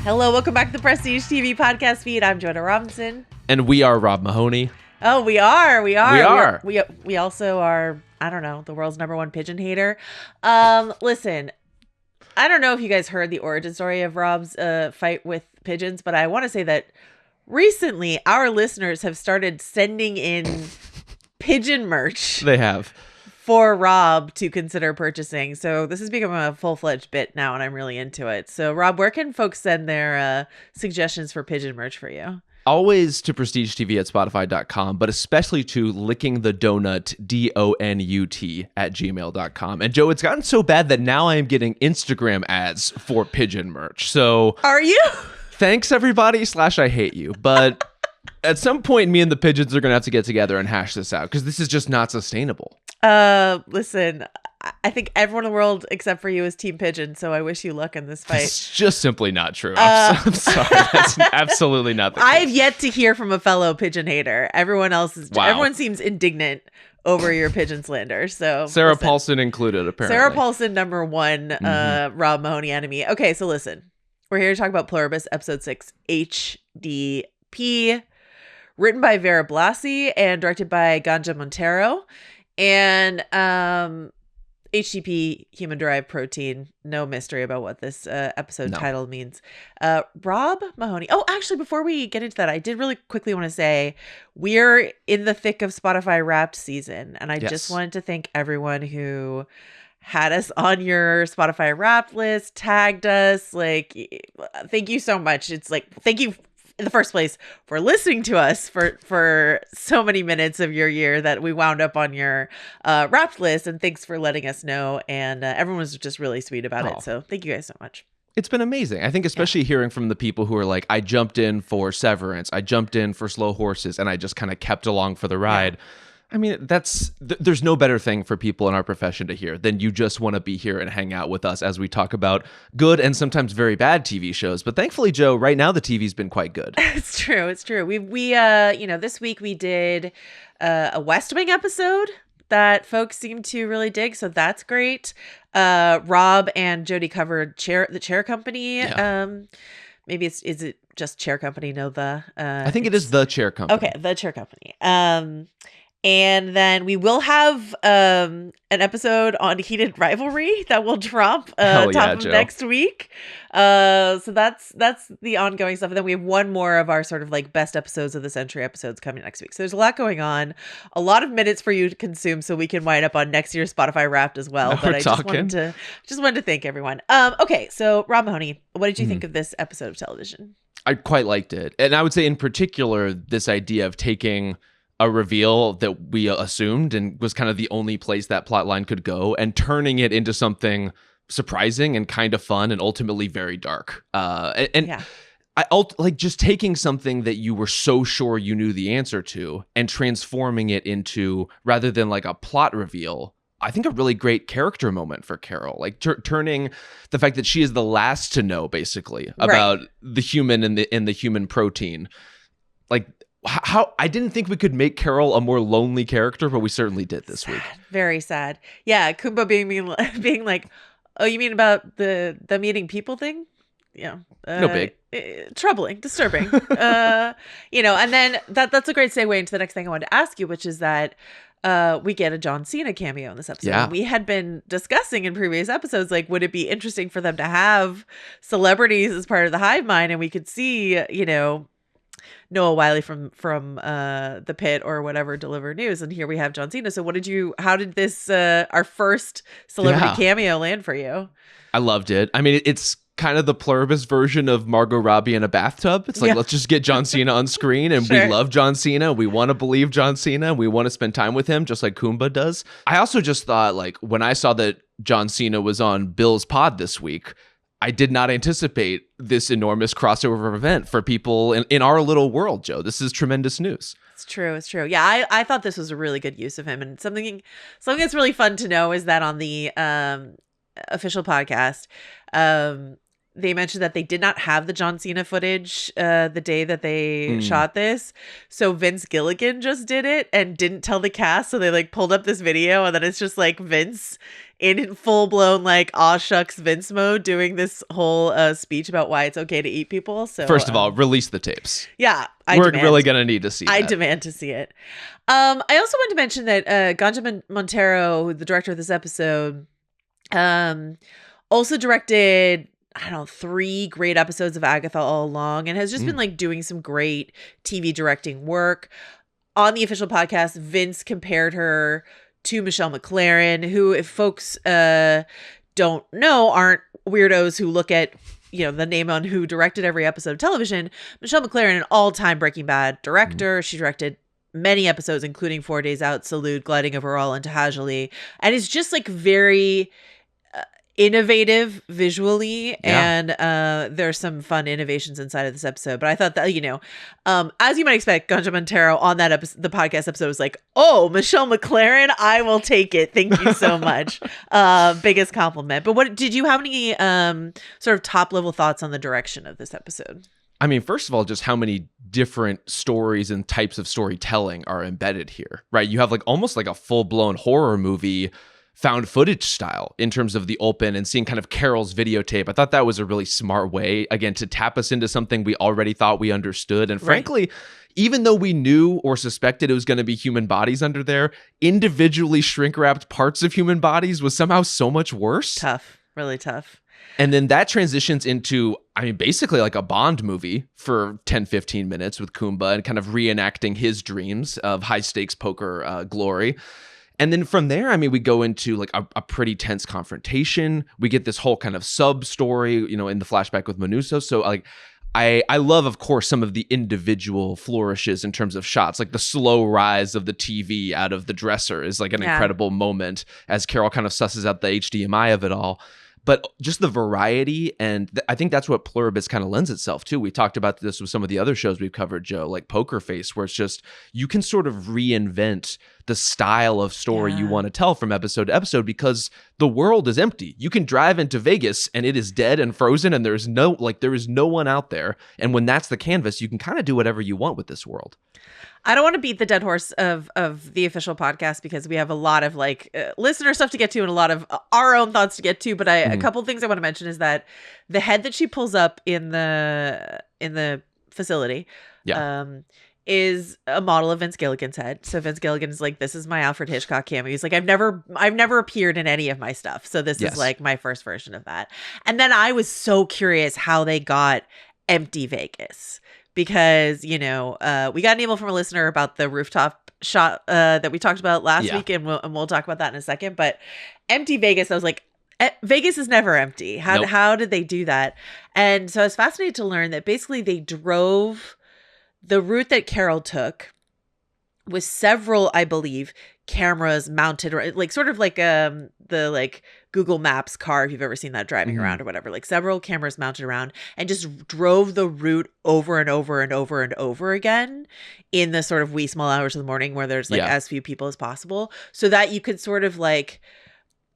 Hello, welcome back to the Prestige TV podcast feed. I'm Joanna Robinson. And we are Rob Mahoney. Oh, we are. We are. We also are, I don't know, the world's #1 pigeon hater. Listen, I don't know if you guys heard the origin story of Rob's fight with pigeons, but I want to say that recently our listeners have started sending in pigeon merch. They have. For Rob to consider purchasing. So this has become a full-fledged bit now, and I'm really into it. So Rob, where can folks send their suggestions for pigeon merch for you? Always to prestigetv@spotify.com, but especially to lickingthedonut, DONUT, @gmail.com. And Joe, it's gotten so bad that now I am getting Instagram ads for pigeon merch. So are you? Thanks, everybody, / I hate you. But at some point, me and the pigeons are going to have to get together and hash this out, because this is just not sustainable. Listen, I think everyone in the world except for you is Team Pigeon, so I wish you luck in this fight. It's just simply not true. I'm sorry. That's absolutely not the case. I have yet to hear from a fellow pigeon hater. Everyone else is. Wow. Everyone seems indignant over your pigeon slander. So Sarah Paulson included, apparently. Sarah Paulson, #1 Rob Mahoney enemy. Okay, so listen, we're here to talk about Pluribus, episode 6, HDP, written by Vera Blasi and directed by Ganja Montero. And HDP, Human-Derived Protein, no mystery about what this episode title means. Rob Mahoney. Oh, actually, before we get into that, I did really quickly want to say we're in the thick of Spotify Wrapped season. And I just wanted to thank everyone who had us on your Spotify Wrapped list, tagged us. Like, thank you so much. It's like, thank you in the first place for listening to us for so many minutes of your year that we wound up on your Wrapped list, and thanks for letting us know. And everyone was just really sweet about it, so thank you guys so much. It's been amazing. I think especially hearing from the people who are like, I jumped in for Severance, I jumped in for Slow Horses, and I just kind of kept along for the ride. I mean, there's no better thing for people in our profession to hear than you just want to be here and hang out with us as we talk about good and sometimes very bad TV shows. But thankfully, Joe, right now the TV's been quite good. It's true. It's true. We this week we did a West Wing episode that folks seem to really dig, so that's great. Rob and Jody covered the Chair Company. Yeah. Maybe is it just Chair Company? No, I think it is the Chair Company. Okay, the Chair Company. And then we will have an episode on Heated Rivalry that will drop top of next week. So that's the ongoing stuff. And then we have one more of our sort of like best episodes of the century episodes coming next week. So there's a lot going on, a lot of minutes for you to consume, so we can wind up on next year's Spotify Wrapped as well. But I just wanted to thank everyone. Okay, so Rob Mahoney, what did you think of this episode of television? I quite liked it, and I would say in particular this idea of taking a reveal that we assumed and was kind of the only place that plot line could go, and turning it into something surprising and kind of fun and ultimately very dark. I like just taking something that you were so sure you knew the answer to and transforming it into, rather than like a plot reveal, I think a really great character moment for Carol, like turning the fact that she is the last to know basically about the human and the human protein. Like, how I didn't think we could make Carol a more lonely character, but we certainly did this week. Very sad. Yeah, Koumba being like, oh, you mean about the eating people thing? Yeah. No big. Troubling, disturbing. And then that's a great segue into the next thing I wanted to ask you, which is that we get a John Cena cameo in this episode. Yeah. We had been discussing in previous episodes, like, would it be interesting for them to have celebrities as part of the hive mind, and we could see, Noah Wiley from The Pit or whatever deliver news, and here we have John Cena. So how did this our first celebrity cameo land for you? I loved it. I mean, it's kind of the Pluribus version of Margot Robbie in a bathtub. It's like, let's just get John Cena on screen, and we love John Cena. We want to believe John Cena. We want to spend time with him, just like Koumba does. I also just thought, like, when I saw that John Cena was on Bill's pod this week, I did not anticipate this enormous crossover event for people in our little world, Joe. This is tremendous news. It's true. It's true. Yeah, I thought this was a really good use of him. And something that's really fun to know is that on the official podcast, they mentioned that they did not have the John Cena footage the day that they shot this. So Vince Gilligan just did it and didn't tell the cast. So they like pulled up this video and then it's just like Vince in full blown like aw shucks Vince mode doing this whole speech about why it's okay to eat people. So first of all, release the tapes. Yeah, we're really gonna need to see. I demand to see it. I also want to mention that Ganja Montero, the director of this episode, also directed, I don't know, 3 great episodes of Agatha all along, and has just been like doing some great TV directing work. On the official podcast, Vince compared her to Michelle MacLaren, who, if folks don't know, aren't weirdos who look at, you know, the name on who directed every episode of television. Michelle MacLaren, an all-time Breaking Bad director. She directed many episodes, including 4 Days Out, Salute, Gliding Overall, and Tahajali, and is just like very innovative visually, and there's some fun innovations inside of this episode. But I thought that, you know, as you might expect, Ganja Montero on that episode, the podcast episode, was like, "Oh, Michelle MacLaren, I will take it. Thank you so much." Biggest compliment. But what did you have any sort of top level thoughts on the direction of this episode? I mean, first of all, just how many different stories and types of storytelling are embedded here, right? You have like almost like a full blown horror movie found footage style in terms of the open and seeing kind of Carol's videotape. I thought that was a really smart way, again, to tap us into something we already thought we understood. And frankly, even though we knew or suspected it was going to be human bodies under there, individually shrink-wrapped parts of human bodies was somehow so much worse. Tough, really tough. And then that transitions into, I mean, basically like a Bond movie for 10, 15 minutes with Koumba and kind of reenacting his dreams of high-stakes poker glory. And then from there, I mean, we go into like a pretty tense confrontation. We get this whole kind of sub story, you know, in the flashback with Manuso. So like, I love, of course, some of the individual flourishes in terms of shots, like the slow rise of the TV out of the dresser is like an incredible moment as Carol kind of susses out the HDMI of it all. But just the variety, and I think that's what Pluribus kind of lends itself to. We talked about this with some of the other shows we've covered, Joe, like Poker Face, where it's just, you can sort of reinvent the style of story you want to tell from episode to episode because the world is empty. You can drive into Vegas and it is dead and frozen and there is no one out there. And when that's the canvas, you can kind of do whatever you want with this world. I don't want to beat the dead horse of the official podcast because we have a lot of like listener stuff to get to and a lot of our own thoughts to get to. But a couple of things I want to mention is that the head that she pulls up in the facility is a model of Vince Gilligan's head. So Vince Gilligan is like, this is my Alfred Hitchcock cameo. He's like, I've never appeared in any of my stuff. So this is like my first version of that. And then I was so curious how they got empty Vegas. Because, you know, we got an email from a listener about the rooftop shot that we talked about last week, and we'll talk about that in a second. But empty Vegas, I was like, Vegas is never empty. How did they do that? And so I was fascinated to learn that basically they drove the route that Carol took with several, I believe, cameras mounted, like sort of like the like Google Maps car, if you've ever seen that driving around or whatever, like several cameras mounted around, and just drove the route over and over and over and over again in the sort of wee small hours of the morning where there's like as few people as possible, so that you could sort of like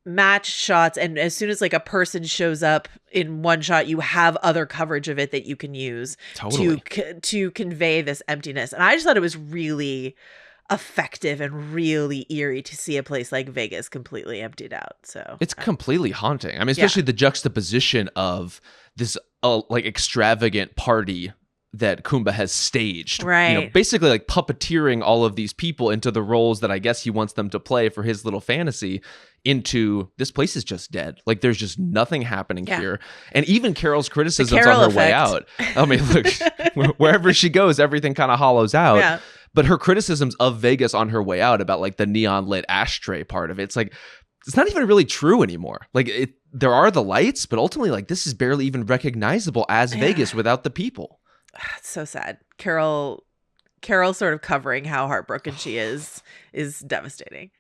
match shots, and as soon as like a person shows up in one shot, you have other coverage of it that you can use to convey this emptiness. And I just thought it was really effective and really eerie to see a place like Vegas completely emptied out. So it's completely haunting. I mean, especially the juxtaposition of this like extravagant party that Koumba has staged, right? You know, basically like puppeteering all of these people into the roles that I guess he wants them to play for his little fantasy. Into this place is just dead. Like there's just nothing happening here. And even Carol's criticisms on her way out. I mean, look, wherever she goes, everything kind of hollows out. Yeah. But her criticisms of Vegas on her way out about like the neon lit ashtray part of it, it's like, it's not even really true anymore. Like there are the lights, but ultimately like this is barely even recognizable as Vegas without the people. It's so sad. Carol sort of covering how heartbroken she is devastating.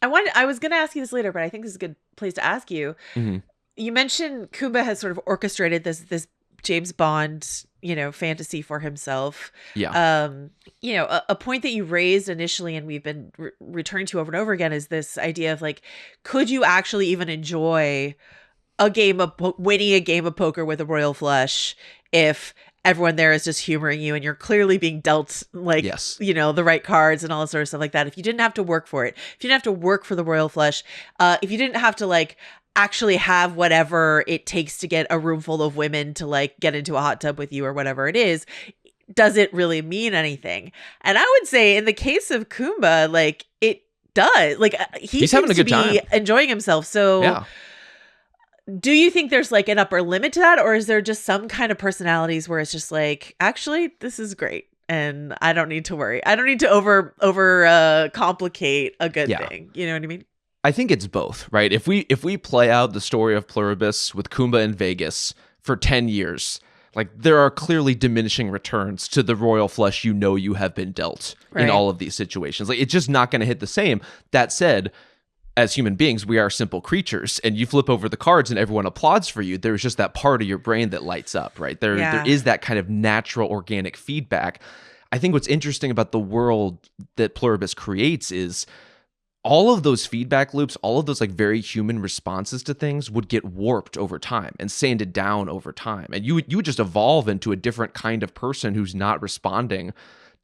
I was going to ask you this later, but I think this is a good place to ask you. Mm-hmm. You mentioned Koumba has sort of orchestrated this James Bond, you know, fantasy for himself. Yeah. You know, a point that you raised initially and we've been returning to over and over again is this idea of like, could you actually even enjoy winning a game of poker with a royal flush if everyone there is just humoring you and you're clearly being dealt like, Yes. you know, the right cards and all this sort of stuff like that. If you didn't have to work for it, if you didn't have to work for the royal flush, if you didn't have to like actually have whatever it takes to get a room full of women to like get into a hot tub with you or whatever it is, does it really mean anything? And I would say in the case of Koumba, like it does. Like he's having a good time, enjoying himself. So yeah. Do you think there's like an upper limit to that, or is there just some kind of personalities where it's just like, actually, this is great and I don't need to worry. I don't need to over complicate a good thing. You know what I mean? I think it's both, right? If we play out the story of Pluribus with Koumba in Vegas for 10 years, like there are clearly diminishing returns to the royal flush you have been dealt in all of these situations. Like it's just not going to hit the same. That said, as human beings, we are simple creatures, and you flip over the cards and everyone applauds for you. There's just that part of your brain that lights up, right? There is that kind of natural organic feedback. I think what's interesting about the world that Pluribus creates is all of those feedback loops, all of those like very human responses to things would get warped over time and sanded down over time. And you would just evolve into a different kind of person who's not responding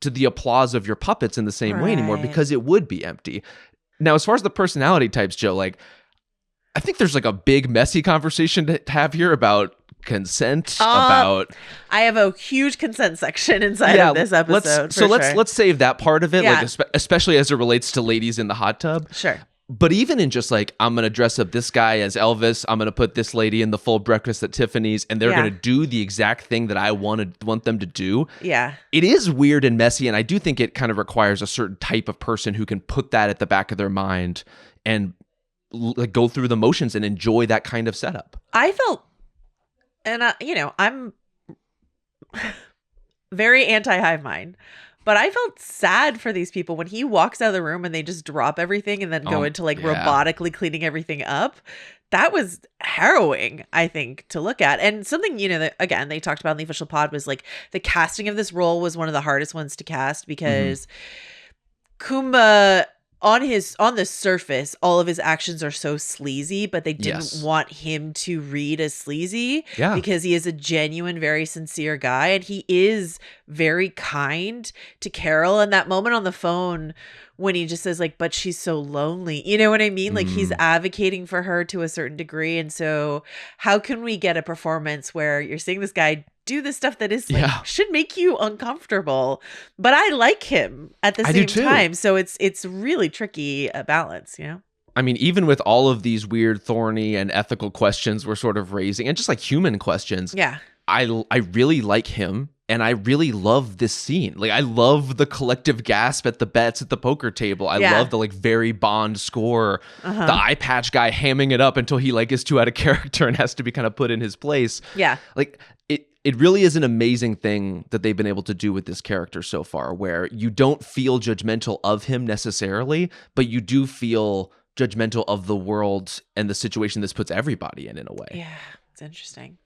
to the applause of your puppets in the same way anymore, because it would be empty. Now, as far as the personality types, Joe, like I think there's like a big messy conversation to have here about consent, about I have a huge consent section inside of this episode. Let's save that part of it, like especially as it relates to ladies in the hot tub. Sure. But even in just like, I'm going to dress up this guy as Elvis, I'm going to put this lady in the full breakfast at Tiffany's, and they're going to do the exact thing that I want them to do. Yeah. It is weird and messy, and I do think it kind of requires a certain type of person who can put that at the back of their mind and like go through the motions and enjoy that kind of setup. I felt, and I'm very anti-hive mind, but I felt sad for these people when he walks out of the room and they just drop everything and then go into like robotically cleaning everything up. That was harrowing, I think, to look at. And something, that, again, they talked about in the official pod was like the casting of this role was one of the hardest ones to cast because Koumba, on the surface, all of his actions are so sleazy, but they didn't want him to read as sleazy because he is a genuine, very sincere guy. And he is very kind to Carol. And that moment on the phone when he just says like, but she's so lonely, you know what I mean? Like he's advocating for her to a certain degree. And so how can we get a performance where you're seeing this guy do the stuff that is like should make you uncomfortable, but I like him at the same time. So it's really tricky balance, I mean, even with all of these weird, thorny, and ethical questions we're sort of raising, and just like human questions, I really like him, and I really love this scene. Like, I love the collective gasp at the bets at the poker table. I love the like very Bond score, the eye patch guy hamming it up until he like is too out of character and has to be kind of put in his place. Yeah, like it really is an amazing thing that they've been able to do with this character so far, where you don't feel judgmental of him necessarily, but you do feel judgmental of the world and the situation this puts everybody in a way. Yeah, it's interesting.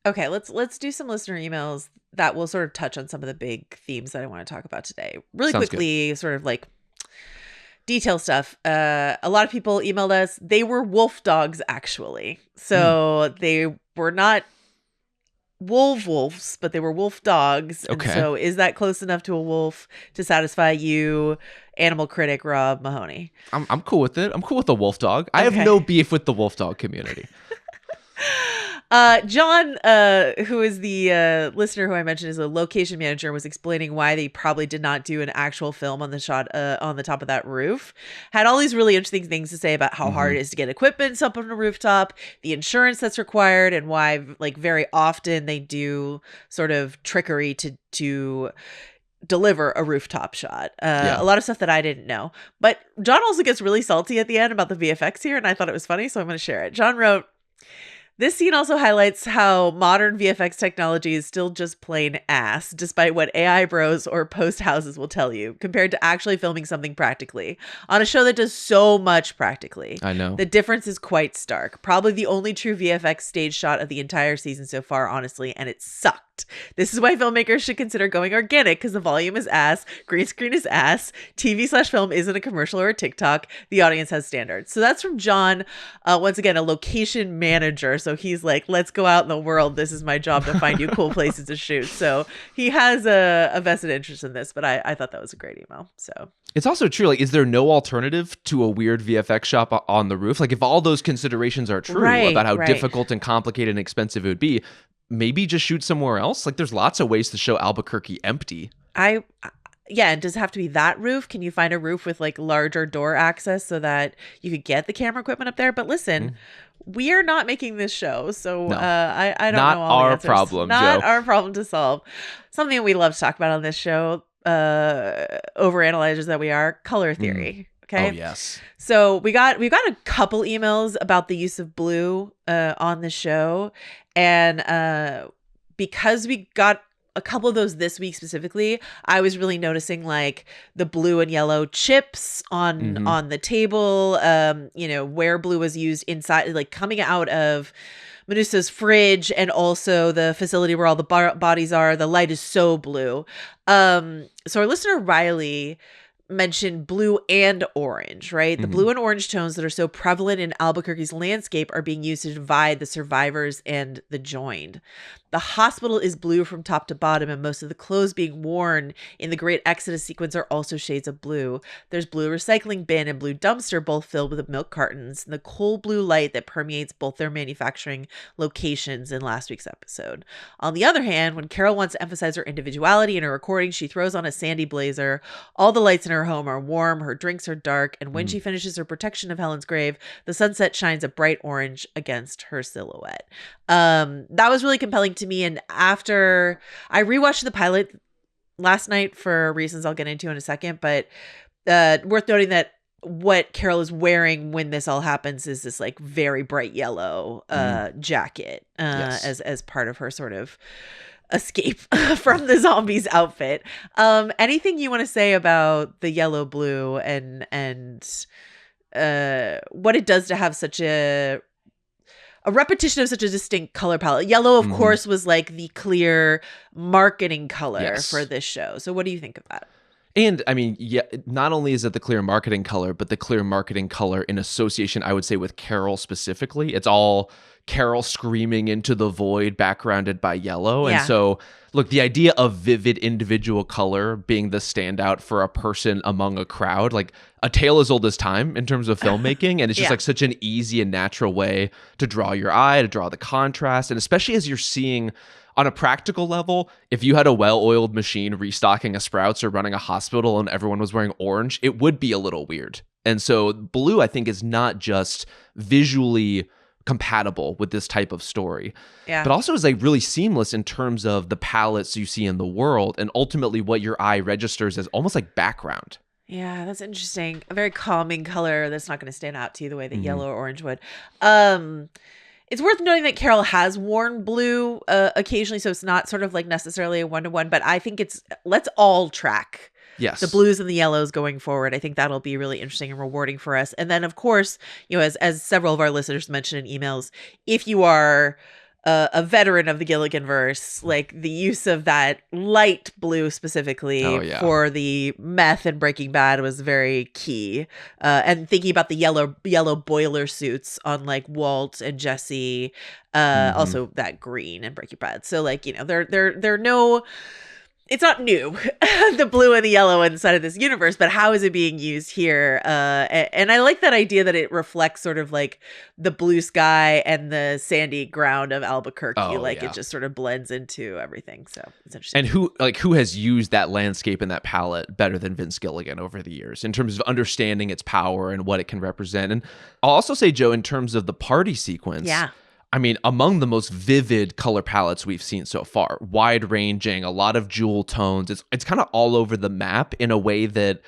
Okay, let's do some listener emails that will sort of touch on some of the big themes that I want to talk about today. Really Sounds quickly, good. Sort of like detail stuff. A lot of people emailed us. They were wolf dogs, actually. So they were not wolves, but they were wolf dogs. Okay. And so is that close enough to a wolf to satisfy you, animal critic Rob Mahoney? I'm cool with it. I'm cool with the wolf dog. I have no beef with the wolf dog community. John, who is the listener who I mentioned is a location manager, was explaining why they probably did not do an actual film on the shot on the top of that roof. Had all these really interesting things to say about how hard it is to get equipment up on a rooftop, the insurance that's required, and why like very often they do sort of trickery to deliver a rooftop shot. A lot of stuff that I didn't know. But John also gets really salty at the end about the VFX here, and I thought it was funny, so I'm going to share it. John wrote, "This scene also highlights how modern VFX technology is still just plain ass, despite what AI bros or post houses will tell you, compared to actually filming something practically. On a show that does so much practically. I know. The difference is quite stark. Probably the only true VFX stage shot of the entire season so far, honestly, and it sucked. This is why filmmakers should consider going organic, because the volume is ass, green screen is ass, TV/film isn't a commercial or a TikTok, the audience has standards." So that's from John, once again, a location manager. So he's like, let's go out in the world. This is my job to find you cool places to shoot. So he has a vested interest in this, but I thought that was a great email. So it's also true. Like, is there no alternative to a weird VFX shop on the roof? Like, if all those considerations are true about how difficult and complicated and expensive it would be, maybe just shoot somewhere else. Like, there's lots of ways to show Albuquerque empty. Yeah, and does it have to be that roof? Can you find a roof with like larger door access so that you could get the camera equipment up there? But listen, we are not making this show, so No. I don't Not know all the our answers. problem, Not Joe. our problem to solve. Something that we love to talk about on this show, overanalyzers that we are, color theory. Okay. Oh, yes. So we've got a couple emails about the use of blue on the show, and because we got a couple of those this week specifically, I was really noticing like the blue and yellow chips on the table, where blue was used inside, like coming out of Menusa's fridge, and also the facility where all the bodies are. The light is so blue. So our listener Riley mentioned blue and orange, right? The blue and orange tones that are so prevalent in Albuquerque's landscape are being used to divide the survivors and the joined. The hospital is blue from top to bottom, and most of the clothes being worn in the Great Exodus sequence are also shades of blue. There's blue recycling bin and blue dumpster, both filled with milk cartons, and the cold blue light that permeates both their manufacturing locations in last week's episode. On the other hand, when Carol wants to emphasize her individuality in her recording, she throws on a sandy blazer. All the lights in her home are warm, her drinks are dark, and when she finishes her protection of Helen's grave, the sunset shines a bright orange against her silhouette. That was really compelling to me, and after I rewatched the pilot last night for reasons I'll get into in a second, but worth noting that what Carol is wearing when this all happens is this like very bright yellow jacket as part of her sort of escape from the zombies outfit. Anything you want to say about the yellow blue and what it does to have such a repetition of such a distinct color palette? Yellow, of course, was like the clear marketing color for this show. So what do you think of that? And I mean, yeah, not only is it the clear marketing color, but the clear marketing color in association, I would say, with Carol specifically. It's all Carol screaming into the void, backgrounded by yellow. Yeah. And so, look, the idea of vivid individual color being the standout for a person among a crowd, like a tale as old as time in terms of filmmaking. And it's just like such an easy and natural way to draw your eye, to draw the contrast. And especially as you're seeing on a practical level, if you had a well-oiled machine restocking a Sprouts or running a hospital and everyone was wearing orange, it would be a little weird. And so blue, I think, is not just visually compatible with this type of story, but also is like really seamless in terms of the palettes you see in the world and ultimately what your eye registers as almost like background. Yeah, that's interesting. A very calming color that's not going to stand out to you the way that yellow or orange would. It's worth noting that Carol has worn blue occasionally, so it's not sort of like necessarily a one-to-one, but I think let's all track the blues and the yellows going forward. I think that'll be really interesting and rewarding for us. And then, of course, as several of our listeners mentioned in emails, if you are a veteran of the Giliigan-verse, like the use of that light blue specifically for the meth and Breaking Bad was very key. And thinking about the yellow boiler suits on like Walt and Jesse, also that green and Breaking Bad. So like, they're no. It's not new, the blue and the yellow inside of this universe, but how is it being used here? And I like that idea that it reflects sort of like the blue sky and the sandy ground of Albuquerque. It just sort of blends into everything. So it's interesting. And who has used that landscape and that palette better than Vince Gilligan over the years in terms of understanding its power and what it can represent? And I'll also say, Joe, in terms of the party sequence, I mean, among the most vivid color palettes we've seen so far, wide-ranging, a lot of jewel tones. It's kind of all over the map in a way that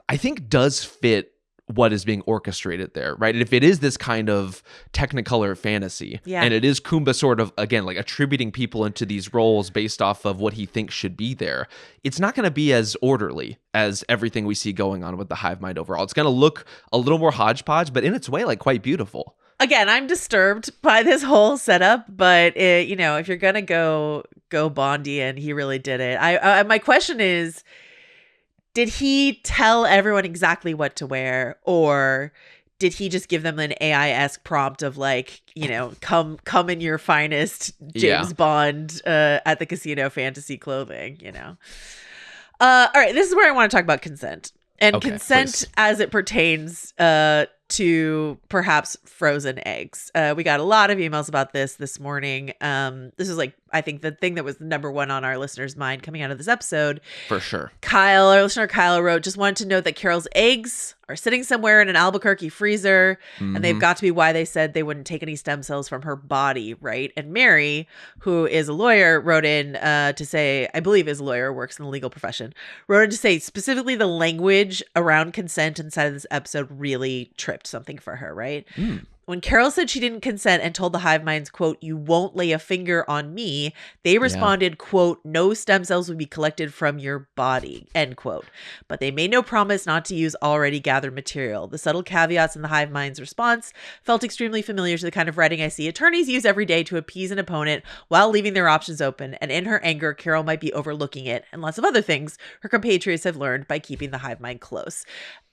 I think does fit what is being orchestrated there, right? And if it is this kind of Technicolor fantasy, and it is Koumba sort of, again, like attributing people into these roles based off of what he thinks should be there, it's not going to be as orderly as everything we see going on with the Hive Mind overall. It's going to look a little more hodgepodge, but in its way, like quite beautiful. Again, I'm disturbed by this whole setup, but if you're gonna go Bondi, and he really did it. My question is, did he tell everyone exactly what to wear, or did he just give them an AI-esque prompt of like, come in your finest James Bond at the casino fantasy clothing, all right, this is where I want to talk about consent. And consent please. As it pertains to perhaps frozen eggs. We got a lot of emails about this morning. This is like, I think the thing that was number one on our listeners' mind coming out of this episode. For sure. Our listener Kyle wrote, just wanted to note that Carol's eggs are sitting somewhere in an Albuquerque freezer, and they've got to be why they said they wouldn't take any stem cells from her body, right? And Mary, who is a lawyer, wrote in to say, I believe is a lawyer, works in the legal profession, wrote in to say specifically the language around consent inside of this episode really tripped something for her, right? When Carol said she didn't consent and told the hive minds, quote, "You won't lay a finger on me," they responded, quote, "No stem cells will be collected from your body," end quote. But they made no promise not to use already gathered material. The subtle caveats in the hive minds' response felt extremely familiar to the kind of writing I see attorneys use every day to appease an opponent while leaving their options open. And in her anger, Carol might be overlooking it and lots of other things her compatriots have learned by keeping the hive mind close.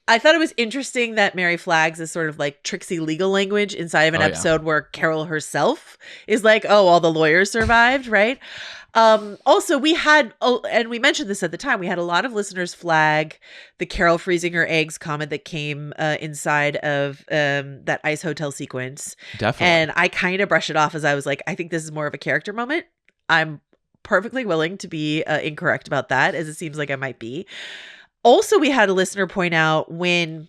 I thought it was interesting that Mary flags this sort of like tricksy legal language inside of an episode where Carol herself is like, oh, all the lawyers survived, right? Also, we had, and we mentioned this at the time, we had a lot of listeners flag the Carol freezing her eggs comment that came inside of that ice hotel sequence. Definitely. And I kind of brushed it off as I was like, I think this is more of a character moment. I'm perfectly willing to be incorrect about that, as it seems like I might be. Also, we had a listener point out when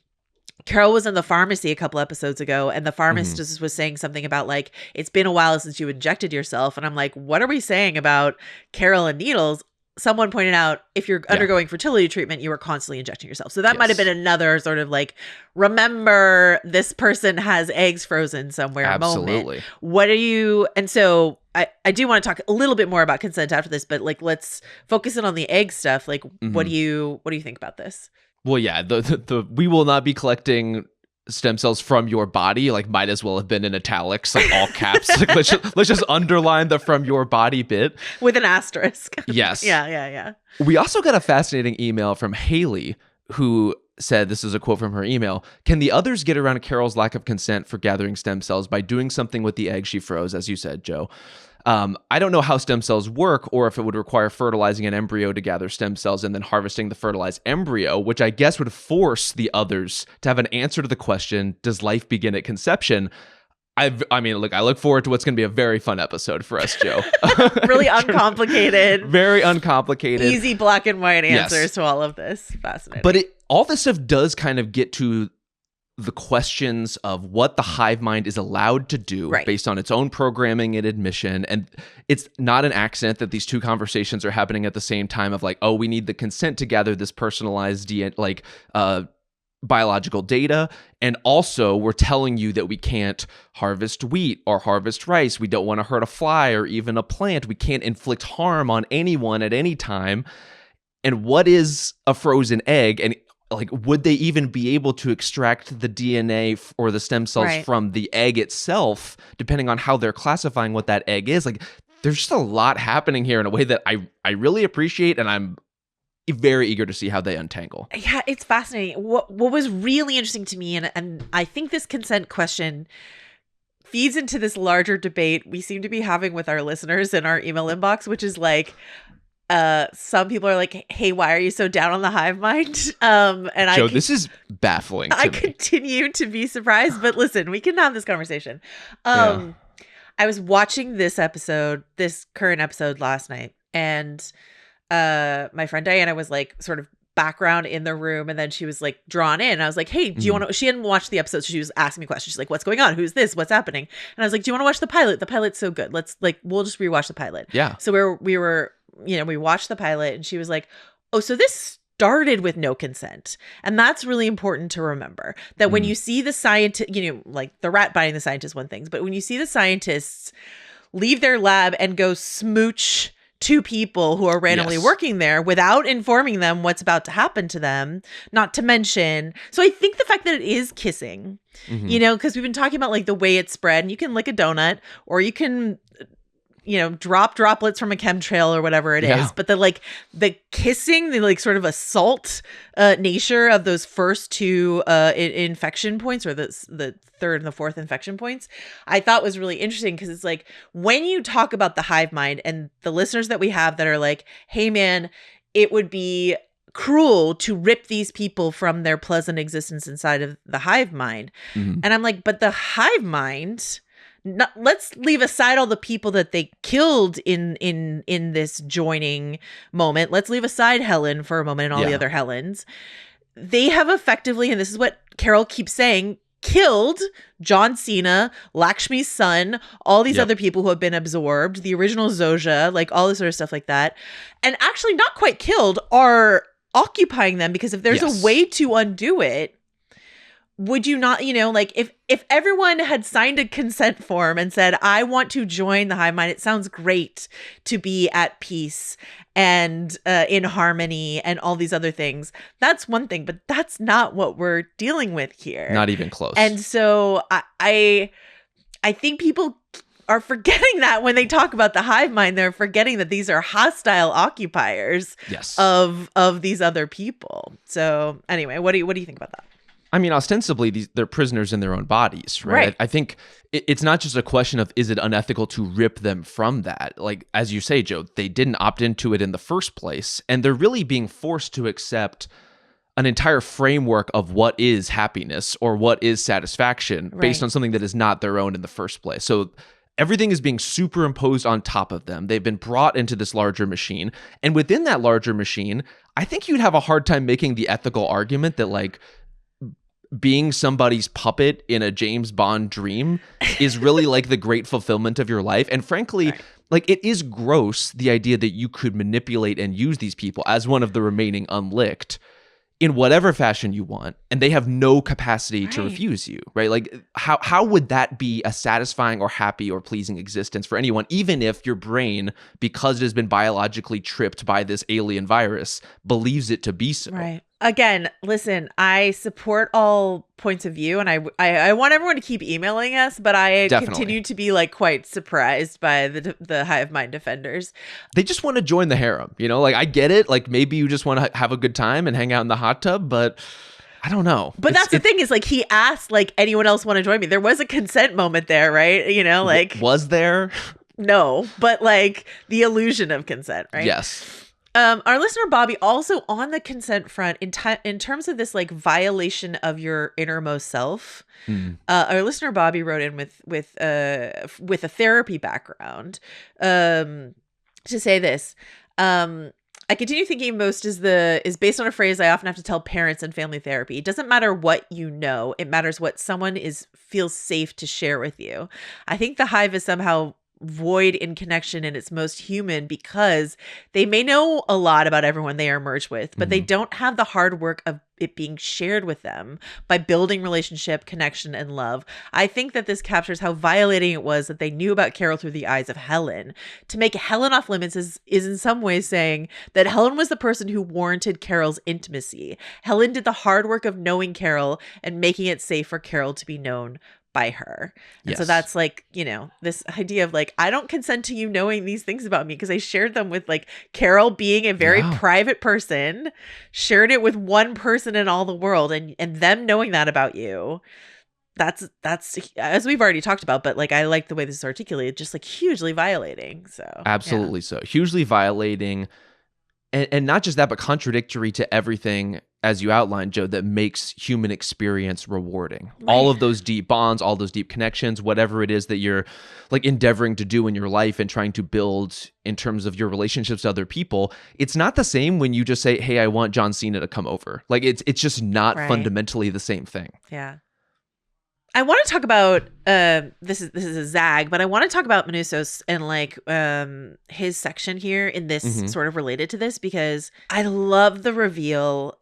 Carol was in the pharmacy a couple episodes ago, and the pharmacist was saying something about like, it's been a while since you injected yourself. And I'm like, what are we saying about Carol and needles? Someone pointed out, if you're undergoing fertility treatment, you are constantly injecting yourself. So that might have been another sort of like, remember, this person has eggs frozen somewhere moment. What are you, and so I do want to talk a little bit more about consent after this, but like, let's focus in on the egg stuff. Like, what do you think about this? Well, yeah, the we will not be collecting stem cells from your body, like, might as well have been in italics, like all caps. Like, let's just underline the from your body bit with an asterisk. Yes. Yeah. We also got a fascinating email from Haley, who said, this is a quote from her email, "Can the others get around Carol's lack of consent for gathering stem cells by doing something with the egg she froze," as you said, Joe. I don't know how stem cells work, or if it would require fertilizing an embryo to gather stem cells and then harvesting the fertilized embryo, which I guess would force the others to have an answer to the question, does life begin at conception? I look forward to what's going to be a very fun episode for us, Joe. Really uncomplicated. Very uncomplicated. Easy black and white answers to all of this. Fascinating. But all this stuff does kind of get to the questions of what the hive mind is allowed to do based on its own programming and admission. And it's not an accident that these two conversations are happening at the same time of like, oh, we need the consent to gather this personalized biological data. And also we're telling you that we can't harvest wheat or harvest rice. We don't want to hurt a fly or even a plant. We can't inflict harm on anyone at any time. And what is a frozen egg? And like, would they even be able to extract the DNA or the stem cells from the egg itself, depending on how they're classifying what that egg is? Like, there's just a lot happening here in a way that I really appreciate, and I'm very eager to see how they untangle. Yeah, it's fascinating. What was really interesting to me, and I think this consent question feeds into this larger debate we seem to be having with our listeners in our email inbox, which is like, some people are like, hey, why are you so down on the hive mind? And Joe, this is baffling to me. Continue to be surprised, but listen, we can have this conversation. I was watching this current episode last night, and my friend Diana was like sort of background in the room, and then she was like drawn in. I was like, hey, do you want to, she hadn't watched the episode, so she was asking me questions. She's like, what's going on? Who's this? What's happening? And I was like, do you want to watch the pilot? The pilot's so good. We'll just rewatch the pilot. Yeah. So we watched the pilot, and she was like, oh, so this started with no consent. And that's really important to remember, that when you see the scientist, like the rat biting the scientist, one thing, but when you see the scientists leave their lab and go smooch two people who are randomly working there without informing them what's about to happen to them, not to mention. So I think the fact that it is kissing, because we've been talking about like the way it's spread, and you can lick a donut, or you can drop droplets from a chemtrail or whatever it is. But the kissing, the like sort of assault nature of those first two infection points, or the third and the fourth infection points, I thought was really interesting, because it's like, when you talk about the hive mind, and the listeners that we have that are like, hey man, it would be cruel to rip these people from their pleasant existence inside of the hive mind. And I'm like, but the hive mind, let's leave aside all the people that they killed in this joining moment. Let's leave aside Helen for a moment and all the other Helens. They have effectively, and this is what Carol keeps saying, killed John Cena, Lakshmi's son, all these other people who have been absorbed, the original Zoja, like all this sort of stuff like that. And actually not quite killed, are occupying them, because if there's a way to undo it, would you not, like if everyone had signed a consent form and said, I want to join the hive mind, it sounds great to be at peace and in harmony and all these other things. That's one thing, but that's not what we're dealing with here. Not even close. And so I think people are forgetting that when they talk about the hive mind. They're forgetting that these are hostile occupiers of these other people. So anyway, what do you think about that? I mean, ostensibly, they're prisoners in their own bodies, right? I think it's not just a question of, is it unethical to rip them from that? Like, as you say, Joe, they didn't opt into it in the first place, and they're really being forced to accept an entire framework of what is happiness or what is satisfaction based on something that is not their own in the first place. So everything is being superimposed on top of them. They've been brought into this larger machine, and within that larger machine, I think you'd have a hard time making the ethical argument that, like, being somebody's puppet in a James Bond dream is really like the great fulfillment of your life. And frankly, like, it is gross, the idea that you could manipulate and use these people as one of the remaining unlicked in whatever fashion you want, and they have no capacity to refuse you, right? Like, how would that be a satisfying or happy or pleasing existence for anyone, even if your brain, because it has been biologically tripped by this alien virus, believes it to be so? Right. Again, listen, I support all points of view, and I want everyone to keep emailing us, but I continue to be like quite surprised by the hive mind defenders. They just want to join the harem, like, I get it. Like, maybe you just want to have a good time and hang out in the hot tub, but I don't know. But that's the thing, is like, he asked, like, anyone else want to join me? There was a consent moment there, right? Like, was there? No, but like the illusion of consent, right? Yes. Our listener Bobby, also on the consent front, in terms of this like violation of your innermost self, our listener Bobby wrote in with a therapy background to say this. I continue thinking most is based on a phrase I often have to tell parents in family therapy. It doesn't matter what you know; it matters what someone feels safe to share with you. I think the hive is somehow void in connection, and it's most human because they may know a lot about everyone they are merged with, but they don't have the hard work of it being shared with them by building relationship, connection, and love. I think that this captures how violating it was that they knew about Carol through the eyes of Helen. To make Helen off limits is in some ways saying that Helen was the person who warranted Carol's intimacy. Helen did the hard work of knowing Carol and making it safe for Carol to be known by her. And so that's like, this idea of like, I don't consent to you knowing these things about me because I shared them with like Carol being a very private person, shared it with one person in all the world, and them knowing that about you. That's as we've already talked about, but like, I like the way this is articulated, just like hugely violating. So absolutely. So hugely violating. And not just that, but contradictory to everything, as you outlined, Joe, that makes human experience rewarding. Right. All of those deep bonds, all those deep connections, whatever it is that you're like endeavoring to do in your life and trying to build in terms of your relationships to other people, it's not the same when you just say, hey, I want John Cena to come over. Like, it's just not fundamentally the same thing. Yeah. I want to talk about this is a zag, but I want to talk about Manousos and like his section here in this sort of related to this, because I love the reveal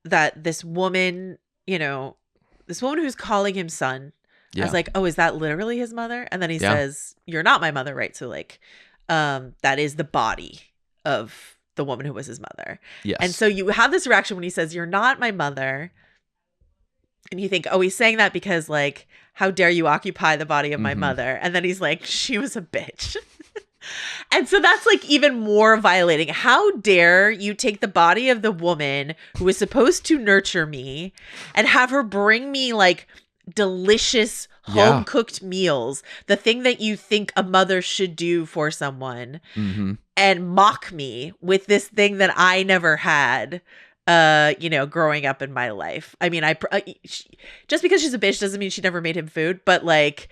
that this woman who's calling him son, I was like, oh, is that literally his mother? And then he says, you're not my mother, right? So like that is the body of the woman who was his mother. Yes. And so you have this reaction when he says, you're not my mother. And you think, oh, he's saying that because, like, how dare you occupy the body of my mother? And then he's like, she was a bitch. And so that's like even more violating. How dare you take the body of the woman who is supposed to nurture me and have her bring me like delicious home cooked meals, the thing that you think a mother should do for someone, and mock me with this thing that I never had. Growing up in my life. I mean, just because she's a bitch doesn't mean she never made him food, but like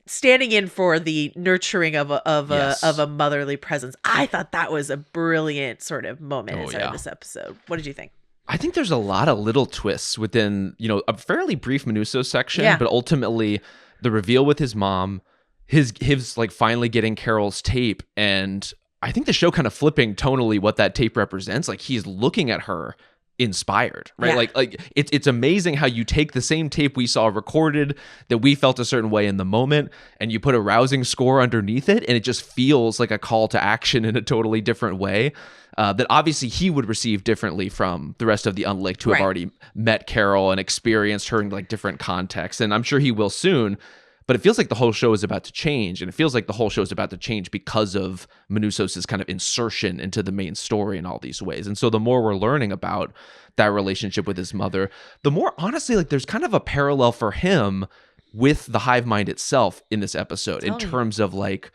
standing in for the nurturing of a motherly presence. I thought that was a brilliant sort of moment inside of this episode. What did you think? I think there's a lot of little twists within, a fairly brief Minuso section, but ultimately the reveal with his mom, his like finally getting Carol's tape, and I think the show kind of flipping tonally what that tape represents. Like he's looking at her inspired, right? Yeah. Like it's amazing how you take the same tape we saw recorded that we felt a certain way in the moment, and you put a rousing score underneath it, and it just feels like a call to action in a totally different way that obviously he would receive differently from the rest of the Unlicked who have already met Carol and experienced her in like different contexts, and I'm sure he will soon. But it feels like the whole show is about to change, and it feels like the whole show is about to change because of Minusos' kind of insertion into the main story in all these ways. And so the more we're learning about that relationship with his mother, the more honestly, like there's kind of a parallel for him with the hive mind itself in this episode in terms of like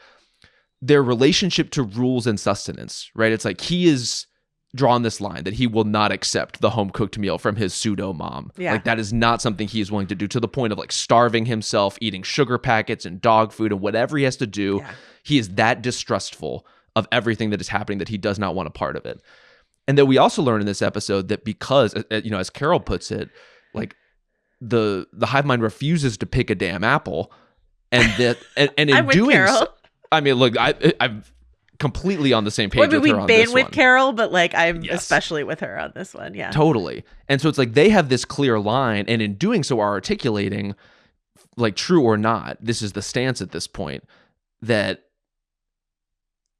their relationship to rules and sustenance, right? It's like he is drawn this line that he will not accept the home cooked meal from his pseudo mom. Yeah. Like that is not something he is willing to do, to the point of like starving himself, eating sugar packets and dog food and whatever he has to do. Yeah. He is that distrustful of everything that is happening that he does not want a part of it. And that we also learn in this episode that because, as Carol puts it, like the hive mind refuses to pick a damn apple, and that and in doing so, I mean, look, I'm completely on the same page with her on this one. We've been with Carol, but like I'm especially with her on this one. Yeah, totally. And so it's like they have this clear line, and in doing so are articulating, like true or not, this is the stance at this point, that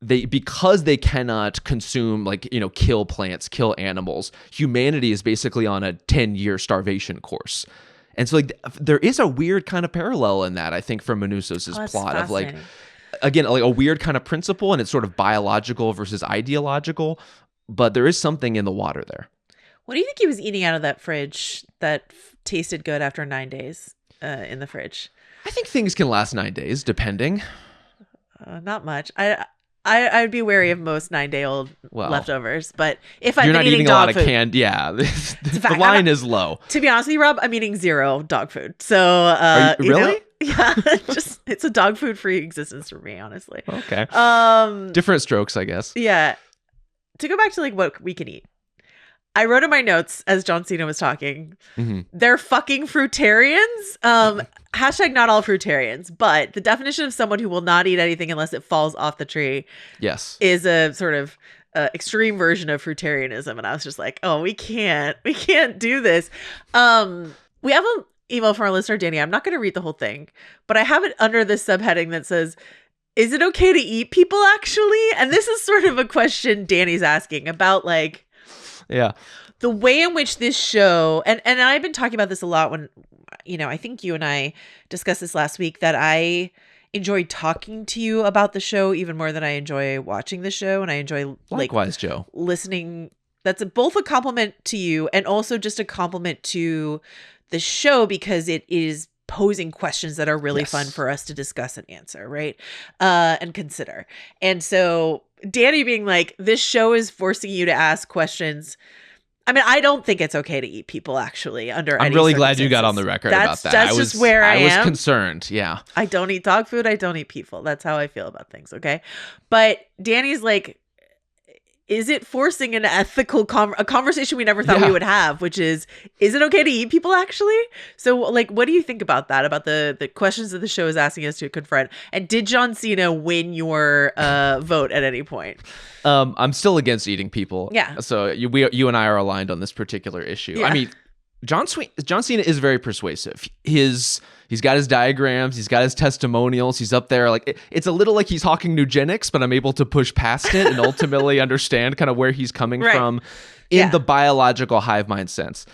because they cannot consume, like, kill plants, kill animals, humanity is basically on a 10-year starvation course. And so like there is a weird kind of parallel in that, I think, from Minusos' plot of like, again, like a weird kind of principle, and it's sort of biological versus ideological, but there is something in the water there. What do you think he was eating out of that fridge that tasted good after 9 days in the fridge? I think things can last 9 days, depending. Not much. I'd be wary of most 9-day-old leftovers, but if I've been eating a lot dog food, of canned, the line is low. To be honest with you, Rob, I'm eating 0 dog food. So, are you, really? Yeah, it's a dog food free existence for me, honestly. Okay. Different strokes, I guess. Yeah. To go back to like what we can eat, I wrote in my notes as John Cena was talking, they're fucking fruitarians. Hashtag not all fruitarians, but the definition of someone who will not eat anything unless it falls off the tree, is a sort of extreme version of fruitarianism. And I was just like, oh, we can't do this. We have an email from our listener, Danny. I'm not going to read the whole thing, but I have it under this subheading that says, is it okay to eat people actually? And this is sort of a question Danny's asking about like, the way in which this show, and I've been talking about this a lot when, I think you and I discussed this last week, that I enjoy talking to you about the show even more than I enjoy watching the show. And I enjoy likewise, Joe, listening. That's both a compliment to you and also just a compliment to the show, because it is posing questions that are really fun for us to discuss and answer, right? And consider. And so Danny being like, this show is forcing you to ask questions. I mean, I don't think it's okay to eat people actually under I'm really glad you got on the record about that. That's just where I am. I was concerned. Yeah. I don't eat dog food. I don't eat people. That's how I feel about things. Okay. But Danny's like, is it forcing an ethical a conversation we never thought we would have, which is it okay to eat people actually? So like, what do you think about that? About the questions that the show is asking us to confront? And did John Cena win your vote at any point? I'm still against eating people. Yeah. So you and I are aligned on this particular issue. Yeah. I mean, John Cena is very persuasive. He's got his diagrams, he's got his testimonials, he's up there. Like it's a little like he's hawking eugenics, but I'm able to push past it and ultimately understand kind of where he's coming from in the biological hive mind sense.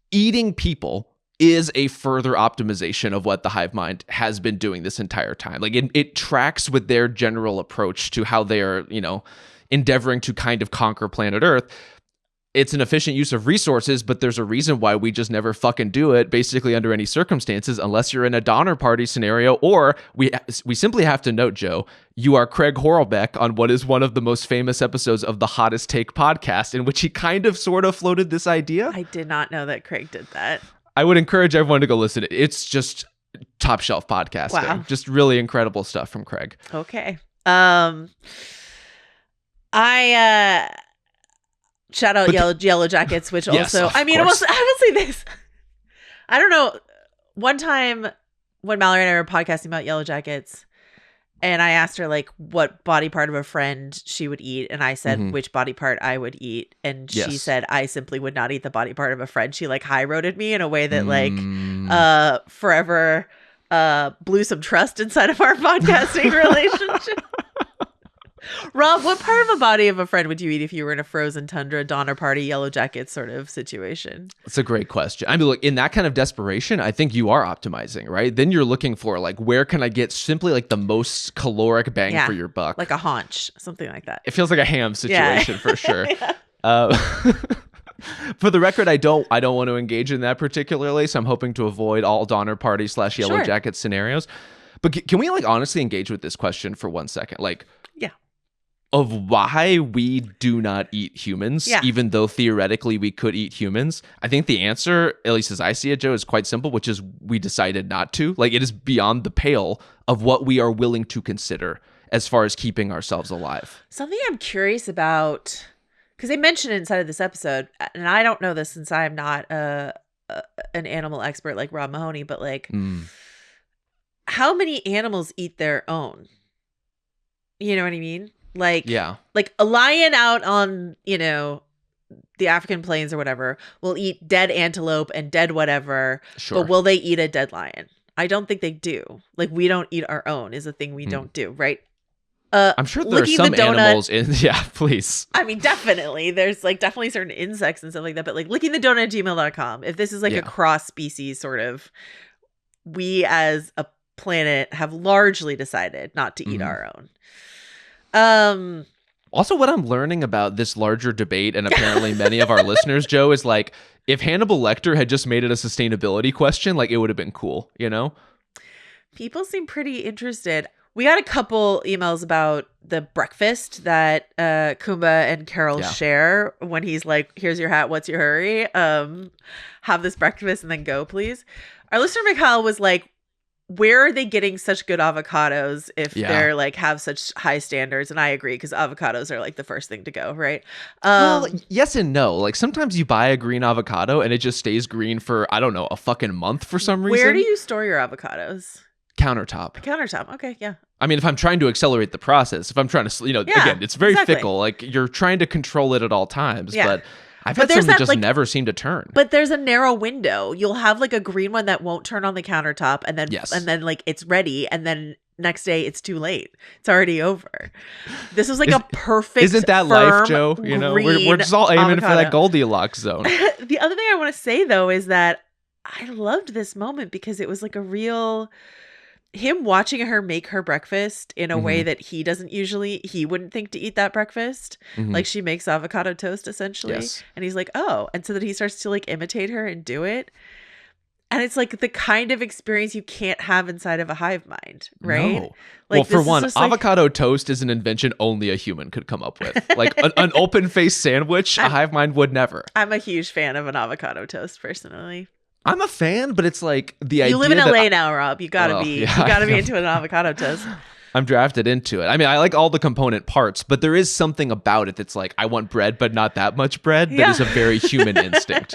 Eating people is a further optimization of what the hive mind has been doing this entire time. Like it tracks with their general approach to how they are, endeavoring to kind of conquer planet Earth. It's an efficient use of resources, but there's a reason why we just never fucking do it, basically under any circumstances, unless you're in a Donner Party scenario, or we simply have to note, Joe, you are Craig Horlbeck on what is one of the most famous episodes of the Hottest Take podcast, in which he kind of sort of floated this idea. I did not know that Craig did that. I would encourage everyone to go listen. It's just top shelf podcasting. Wow. Just really incredible stuff from Craig. Okay. Shout out Yellow Jackets, which yes, also, I will say this. I don't know. One time when Mallory and I were podcasting about Yellow Jackets, and I asked her like what body part of a friend she would eat, and I said which body part I would eat, and she said I simply would not eat the body part of a friend. She like high-roaded me in a way that forever blew some trust inside of our podcasting relationship. Rob, what part of a body of a friend would you eat if you were in a frozen tundra, Donner Party, Yellow Jackets sort of situation? That's a great question. I mean, look, in that kind of desperation, I think you are optimizing, right? Then you're looking for like, where can I get simply like the most caloric bang for your buck? Like a haunch, something like that. It feels like a ham situation for sure. For the record, I don't want to engage in that particularly, so I'm hoping to avoid all Donner Party / Yellow Jacket scenarios. But can we like honestly engage with this question for 1 second? Like, of why we do not eat humans, even though theoretically we could eat humans. I think the answer, at least as I see it, Joe, is quite simple, which is we decided not to. Like, it is beyond the pale of what we are willing to consider as far as keeping ourselves alive. Something I'm curious about, because they mentioned it inside of this episode, and I don't know this since I'm not an animal expert like Rob Mahoney, but like, how many animals eat their own? You know what I mean? Like a lion out on, the African plains or whatever will eat dead antelope and dead whatever. Sure. But will they eat a dead lion? I don't think they do. Like, we don't eat our own is a thing we don't do, right? I'm sure there are some animals in. Yeah, please. I mean, definitely. There's definitely certain insects and stuff like that. But like lickingthedonut@gmail.com, if this is like a cross species sort of, we as a planet have largely decided not to eat our own. Also, what I'm learning about this larger debate, and apparently many of our listeners, Joe, is like, if Hannibal Lecter had just made it a sustainability question, like, it would have been cool, People seem pretty interested. We got a couple emails about the breakfast that Koumba and Carol share when he's like, here's your hat, what's your hurry? Have this breakfast and then go, please. Our listener Mikhail was like, where are they getting such good avocados if they're like have such high standards? And I agree, because avocados are like the first thing to go, right? Well, yes and no. Like, sometimes you buy a green avocado and it just stays green for, I don't know, a fucking month for some reason. Where do you store your avocados? Countertop. Okay, yeah. I mean, if I'm trying to accelerate the process, if I'm trying to, again, it's very fickle. Like, you're trying to control it at all times, but I've had some that just never seem to turn. But there's a narrow window. You'll have like a green one that won't turn on the countertop, and then like it's ready, and then next day it's too late. It's already over. This is like a perfect. Isn't that life, Joe? We're just all aiming for that Goldilocks zone. The other thing I want to say though is that I loved this moment because it was like a real. Him watching her make her breakfast in a way that he wouldn't think to eat that breakfast. Like, she makes avocado toast essentially. Yes. And he's like, oh, and so that he starts to like imitate her and do it. And it's like the kind of experience you can't have inside of a hive mind, right? No. Like, well, for one, avocado toast is an invention only a human could come up with. Like an open-faced sandwich, a hive mind would never. I'm a huge fan of an avocado toast personally. I'm a fan, but it's like the idea. You live in LA now, Rob. You gotta be into an avocado toast. I'm drafted into it. I mean, I like all the component parts, but there is something about it that's like, I want bread, but not that much bread. That is a very human instinct.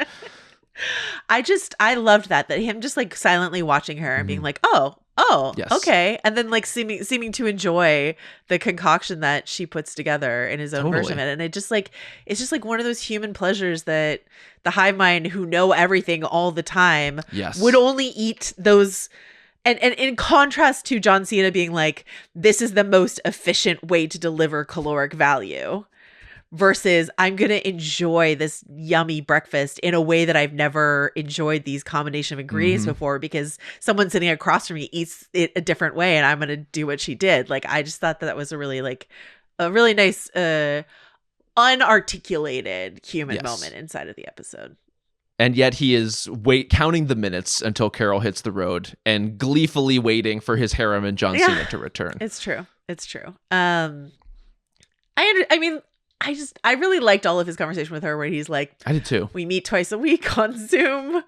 I loved that him just like silently watching her and being like, oh, yes. Okay. And then like seeming to enjoy the concoction that she puts together in his own version of it. And it's just like one of those human pleasures that the hive mind, who know everything all the time, would only eat those. And in contrast to John Cena being like, this is the most efficient way to deliver caloric value. versus I'm going to enjoy this yummy breakfast in a way that I've never enjoyed these combination of ingredients before, because someone sitting across from me eats it a different way and I'm going to do what she did. Like, I just thought that was a really nice, unarticulated human moment inside of the episode. And yet he is counting the minutes until Carol hits the road and gleefully waiting for his harem and John Cena to return. It's true. I really liked all of his conversation with her where he's like, I did too. We meet twice a week on Zoom.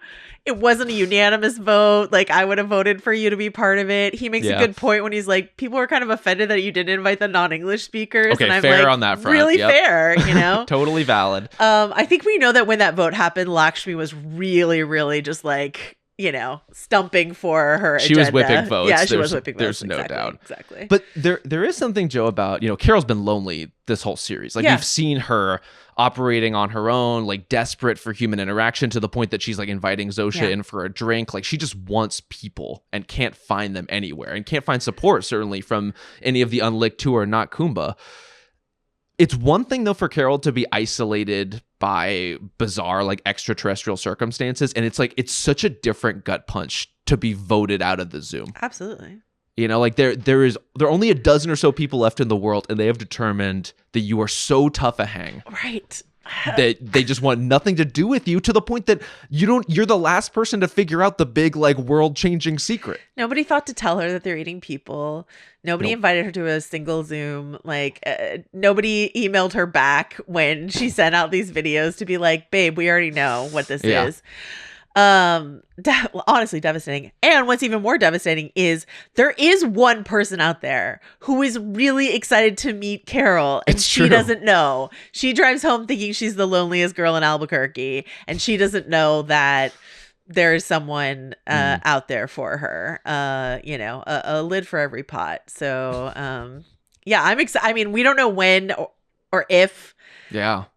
It wasn't a unanimous vote. Like, I would have voted for you to be part of it. He makes a good point when he's like, people were kind of offended that you didn't invite the non-English speakers. Okay, and I'm fair like, on that front. Really fair, you know? Totally valid. I think we know that when that vote happened, Lakshmi was really, really just like, you know, stumping for her She agenda. was whipping votes. Yeah, she was whipping votes. There's no doubt. Exactly. But there is something, Joe, about, you know, Carol's been lonely this whole series. Like, we've seen her operating on her own, like desperate for human interaction to the point that she's like inviting Zosha in for a drink. Like, she just wants people and can't find them anywhere and can't find support, certainly from any of the unlicked who are not Koumba. It's one thing, though, for Carol to be isolated by bizarre, like, extraterrestrial circumstances. And it's like, it's such a different gut punch to be voted out of the Zoom. Absolutely. You know, like, there are only a dozen or so people left in the world, and they have determined that you are so tough a hang. Right. That they just want nothing to do with you, to the point that you're the last person to figure out the big, like, world-changing secret. Nobody thought to tell her that they're eating people. Nobody invited her to a single Zoom. Like, nobody emailed her back when she sent out these videos to be like, babe, we already know what this is. Honestly devastating. And what's even more devastating is there is one person out there who is really excited to meet Carol, and she doesn't know. She drives home thinking she's the loneliest girl in Albuquerque, and she doesn't know that there is someone out there for her. You know, a lid for every pot. So yeah, I'm excited. I mean, we don't know when or if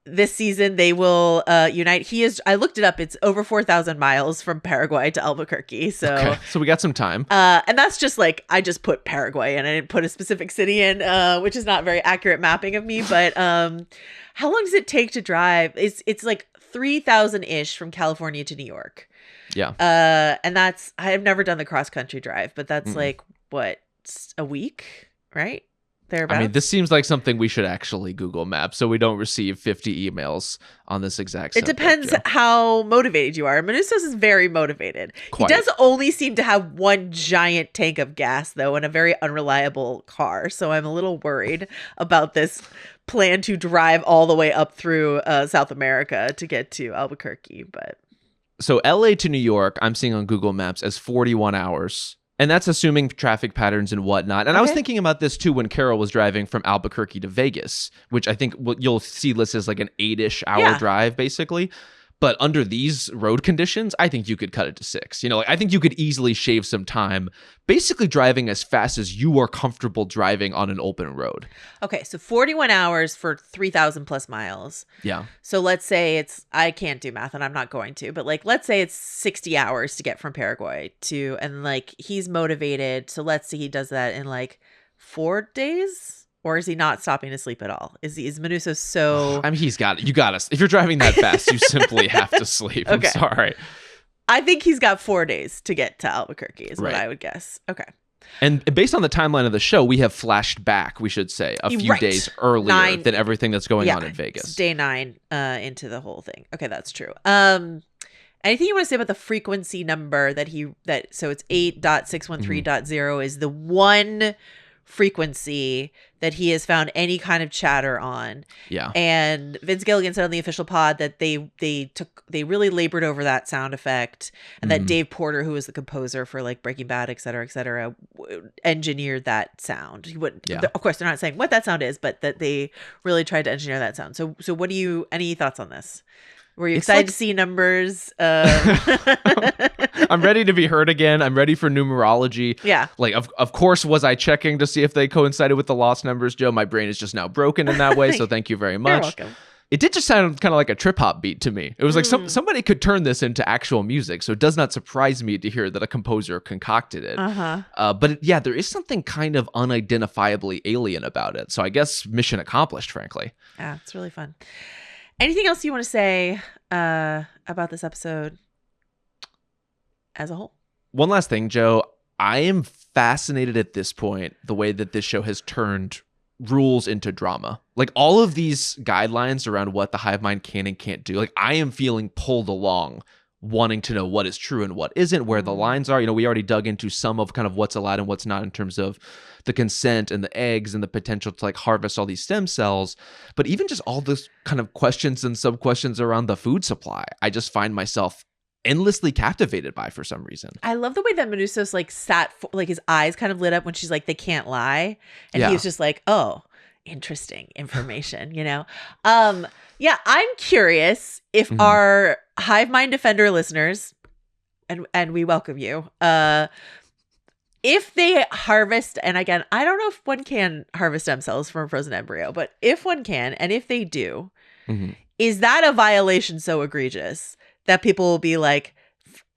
this season they will unite. I looked it up, it's over 4,000 miles from Paraguay to Albuquerque, so we got some time, and that's just like, I just put Paraguay and I didn't put a specific city in, which is not very accurate mapping of me. But how long does it take to drive? It's like 3,000 ish from California to New York. And that's, I have never done the cross country drive, but that's like, what, a week, right? Thereabouts. I mean, this seems like something we should actually Google Map so we don't receive 50 emails on this exact subject. It depends how motivated you are. Manousos is very motivated. Quite. He does only seem to have one giant tank of gas, though, and a very unreliable car. So I'm a little worried about this plan to drive all the way up through South America to get to Albuquerque. But so LA to New York, I'm seeing on Google Maps as 41 hours. And that's assuming traffic patterns and whatnot. And I was thinking about this, too, when Carol was driving from Albuquerque to Vegas, which I think you'll see listed as like an 8-ish hour drive, basically. But under these road conditions, I think you could cut it to 6. You know, like, I think you could easily shave some time basically driving as fast as you are comfortable driving on an open road. Okay, so 41 hours for 3,000 plus miles. Yeah. So let's say I can't do math and I'm not going to, but like, let's say it's 60 hours to get from Paraguay to, and like, he's motivated. So let's say he does that in like 4 days. Or is he not stopping to sleep at all? Is Manousos so... I mean, he's got it. You got us. If you're driving that fast, you simply have to sleep. I'm sorry. I think he's got 4 days to get to Albuquerque is what I would guess. Okay. And based on the timeline of the show, we have flashed back, we should say, a few days earlier than everything that's going on in Vegas. It's day 9 into the whole thing. Okay, that's true. Anything you want to say about the frequency number so it's 8.613.0 is the one frequency that he has found any kind of chatter on. Yeah. And Vince Gilligan said on the official pod that they really labored over that sound effect, and that Dave Porter, who was the composer for like Breaking Bad, et cetera, engineered that sound. He wouldn't, of course, they're not saying what that sound is, but that they really tried to engineer that sound. So what any thoughts on this? Were you excited to see numbers? I'm ready to be heard again. I'm ready for numerology. Yeah. Like, of course, was I checking to see if they coincided with the lost numbers, Joe? My brain is just now broken in that way, so thank you very much. You're welcome. it did just sound kind of like a trip hop beat to me. It was like somebody could turn this into actual music. So it does not surprise me to hear that a composer concocted it. But yeah, there is something kind of unidentifiably alien about it. So I guess mission accomplished, frankly. Yeah, it's really fun. Anything else you want to say about this episode as a whole? One last thing, Joe. I am fascinated at this point the way that this show has turned rules into drama. Like all of these guidelines around what the hive mind can and can't do, like I am feeling pulled along wanting to know what is true and what isn't, where the lines are. We already dug into some of kind of what's allowed and what's not in terms of the consent and the eggs and the potential to like harvest all these stem cells. But even just all this kind of questions and sub questions around the food supply, I just find myself endlessly captivated by for some reason. I love the way that Menusos like sat, like his eyes kind of lit up when she's like, they can't lie. And he was just like, oh, interesting information, Yeah, I'm curious if our hive mind defender listeners, and we welcome you, if they harvest, and again, I don't know if one can harvest stem cells from a frozen embryo, but if one can, and if they do, is that a violation so egregious that people will be like,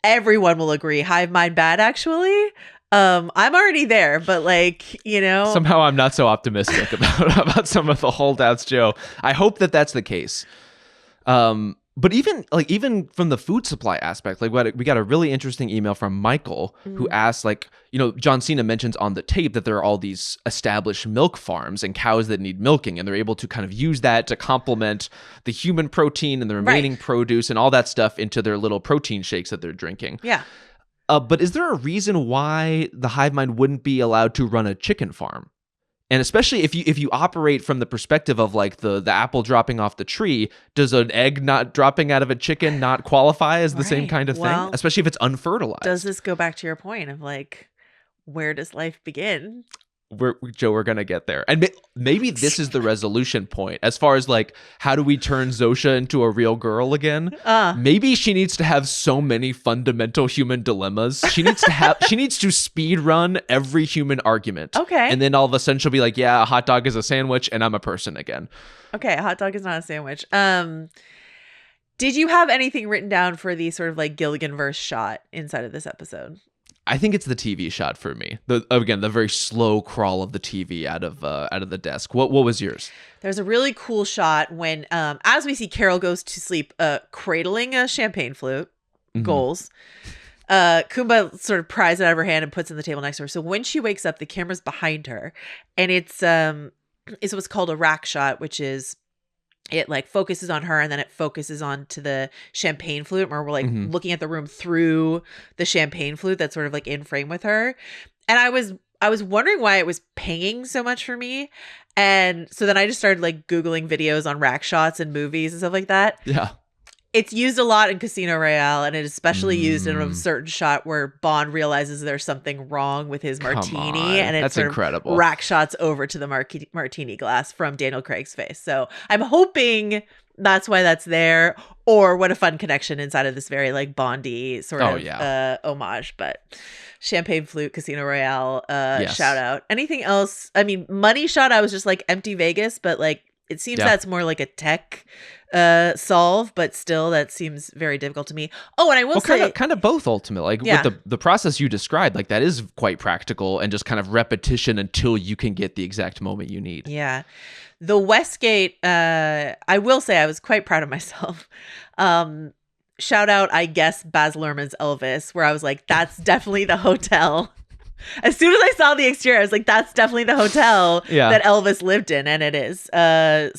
everyone will agree, hive mind bad, actually? I'm already there, but like, Somehow I'm not so optimistic about some of the holdouts, Joe. I hope that that's the case. But even from the food supply aspect, like we got a really interesting email from Michael who asked, like, John Cena mentions on the tape that there are all these established milk farms and cows that need milking, and they're able to kind of use that to complement the human protein and the remaining produce and all that stuff into their little protein shakes that they're drinking. Yeah. But is there a reason why the hive mind wouldn't be allowed to run a chicken farm? And especially if you operate from the perspective of like the apple dropping off the tree, does an egg not dropping out of a chicken not qualify as the same kind of thing? Especially if it's unfertilized. Does this go back to your point of like, where does life begin? Joe, we're going to get there. And maybe this is the resolution point as far as like, how do we turn Zosha into a real girl again? Maybe she needs to have so many fundamental human dilemmas. She needs to speed run every human argument. Okay. And then all of a sudden she'll be like, yeah, a hot dog is a sandwich and I'm a person again. Okay. A hot dog is not a sandwich. Did you have anything written down for the sort of like Giliigan-verse shot inside of this episode? I think it's the TV shot for me. The very slow crawl of the TV out of the desk. What was yours? There's a really cool shot when, as we see Carol goes to sleep, cradling a champagne flute, goals. Koumba sort of pries it out of her hand and puts it on the table next to her. So when she wakes up, the camera's behind her, and it's what's called a rack shot, which is, it like focuses on her and then it focuses on to the champagne flute, where we're like looking at the room through the champagne flute that's sort of like in frame with her. And I was wondering why it was pinging so much for me. And so then I just started like Googling videos on rack shots and movies and stuff like that. Yeah. It's used a lot in Casino Royale, and it is especially used in a certain shot where Bond realizes there's something wrong with his martini, and it's sort incredible. Of rack shots over to the martini glass from Daniel Craig's face. So I'm hoping that's why that's there, or what a fun connection inside of this very like Bondy sort of homage. But champagne flute, Casino Royale, shout out. Anything else? I mean, money shot, I was just like empty Vegas, but like it seems that's more like a tech solve, but still that seems very difficult to me. Oh, and I will say kind of both ultimately. Like with the process you described, like that is quite practical and just kind of repetition until you can get the exact moment you need. Yeah. The Westgate, I will say I was quite proud of myself. Shout out, I guess, Baz Luhrmann's Elvis, where I was like, that's definitely the hotel. As soon as I saw the exterior, I was like, that's definitely the hotel that Elvis lived in, and it is. And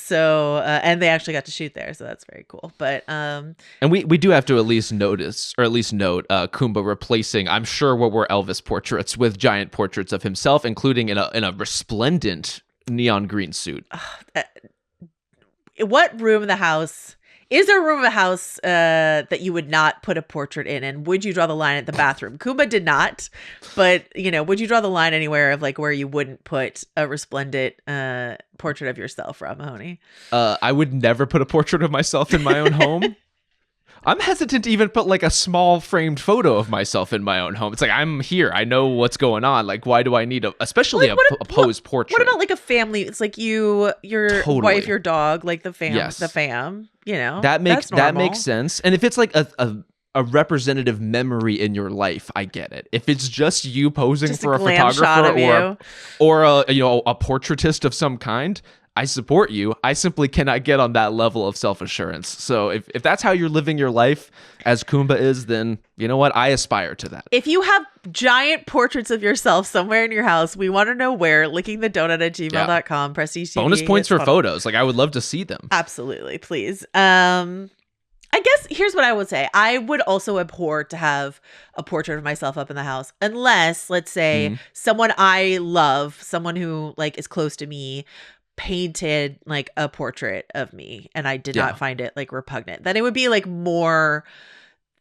they actually got to shoot there, so that's very cool. But and we do have to at least note Koumba replacing, I'm sure, what were Elvis portraits with giant portraits of himself, including in a resplendent neon green suit. What room in the house? Is there a room of a house that you would not put a portrait in? And would you draw the line at the bathroom? Koumba did not, but would you draw the line anywhere of like where you wouldn't put a resplendent portrait of yourself, Rob Mahoney? I would never put a portrait of myself in my own home. I'm hesitant to even put like a small framed photo of myself in my own home. It's like, I'm here. I know what's going on. Like, why do I need especially a posed portrait? What about like a family? It's like your wife, your dog, like the fam, that makes sense. And if it's like a representative memory in your life, I get it. If it's just you posing for a photographer or a portraitist of some kind, I support you. I simply cannot get on that level of self-assurance. So if that's how you're living your life as Koumba is, then you know what? I aspire to that. If you have giant portraits of yourself somewhere in your house, we want to know where. lickingthedonut@gmail.com. Prestige TV. Bonus points for photos. Like, I would love to see them. Absolutely. Please. I guess here's what I would say. I would also abhor to have a portrait of myself up in the house unless, let's say, someone I love, someone who like is close to me, painted like a portrait of me and I did not find it like repugnant. Then it would be like more,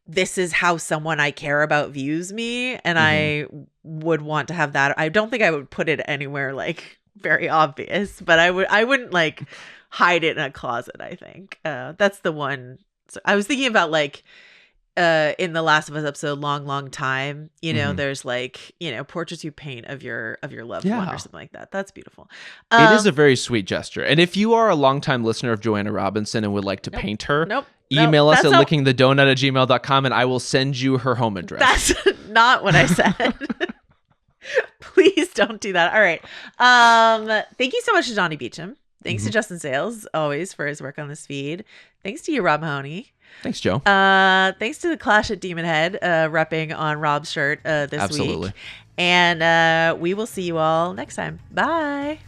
this is how someone I care about views me, and I would want to have that. I don't think I would put it anywhere like very obvious, but I wouldn't like hide it in a closet. I think that's the one. So I was thinking about like in the Last of Us episode, long time, there's like, portraits you paint of your loved one or something like that. That's beautiful. It is a very sweet gesture. And if you are a longtime listener of Joanna Robinson and would like to paint her, email us at lickingthedonut@gmail.com and I will send you her home address. That's not what I said. Please don't do that. All right. Thank you so much to Donnie Beacham. Thanks to Justin Sayles, always, for his work on this feed. Thanks to you, Rob Mahoney. Thanks, Joe. Thanks to the Clash at Demon Head, repping on Rob's shirt this week. And we will see you all next time. Bye.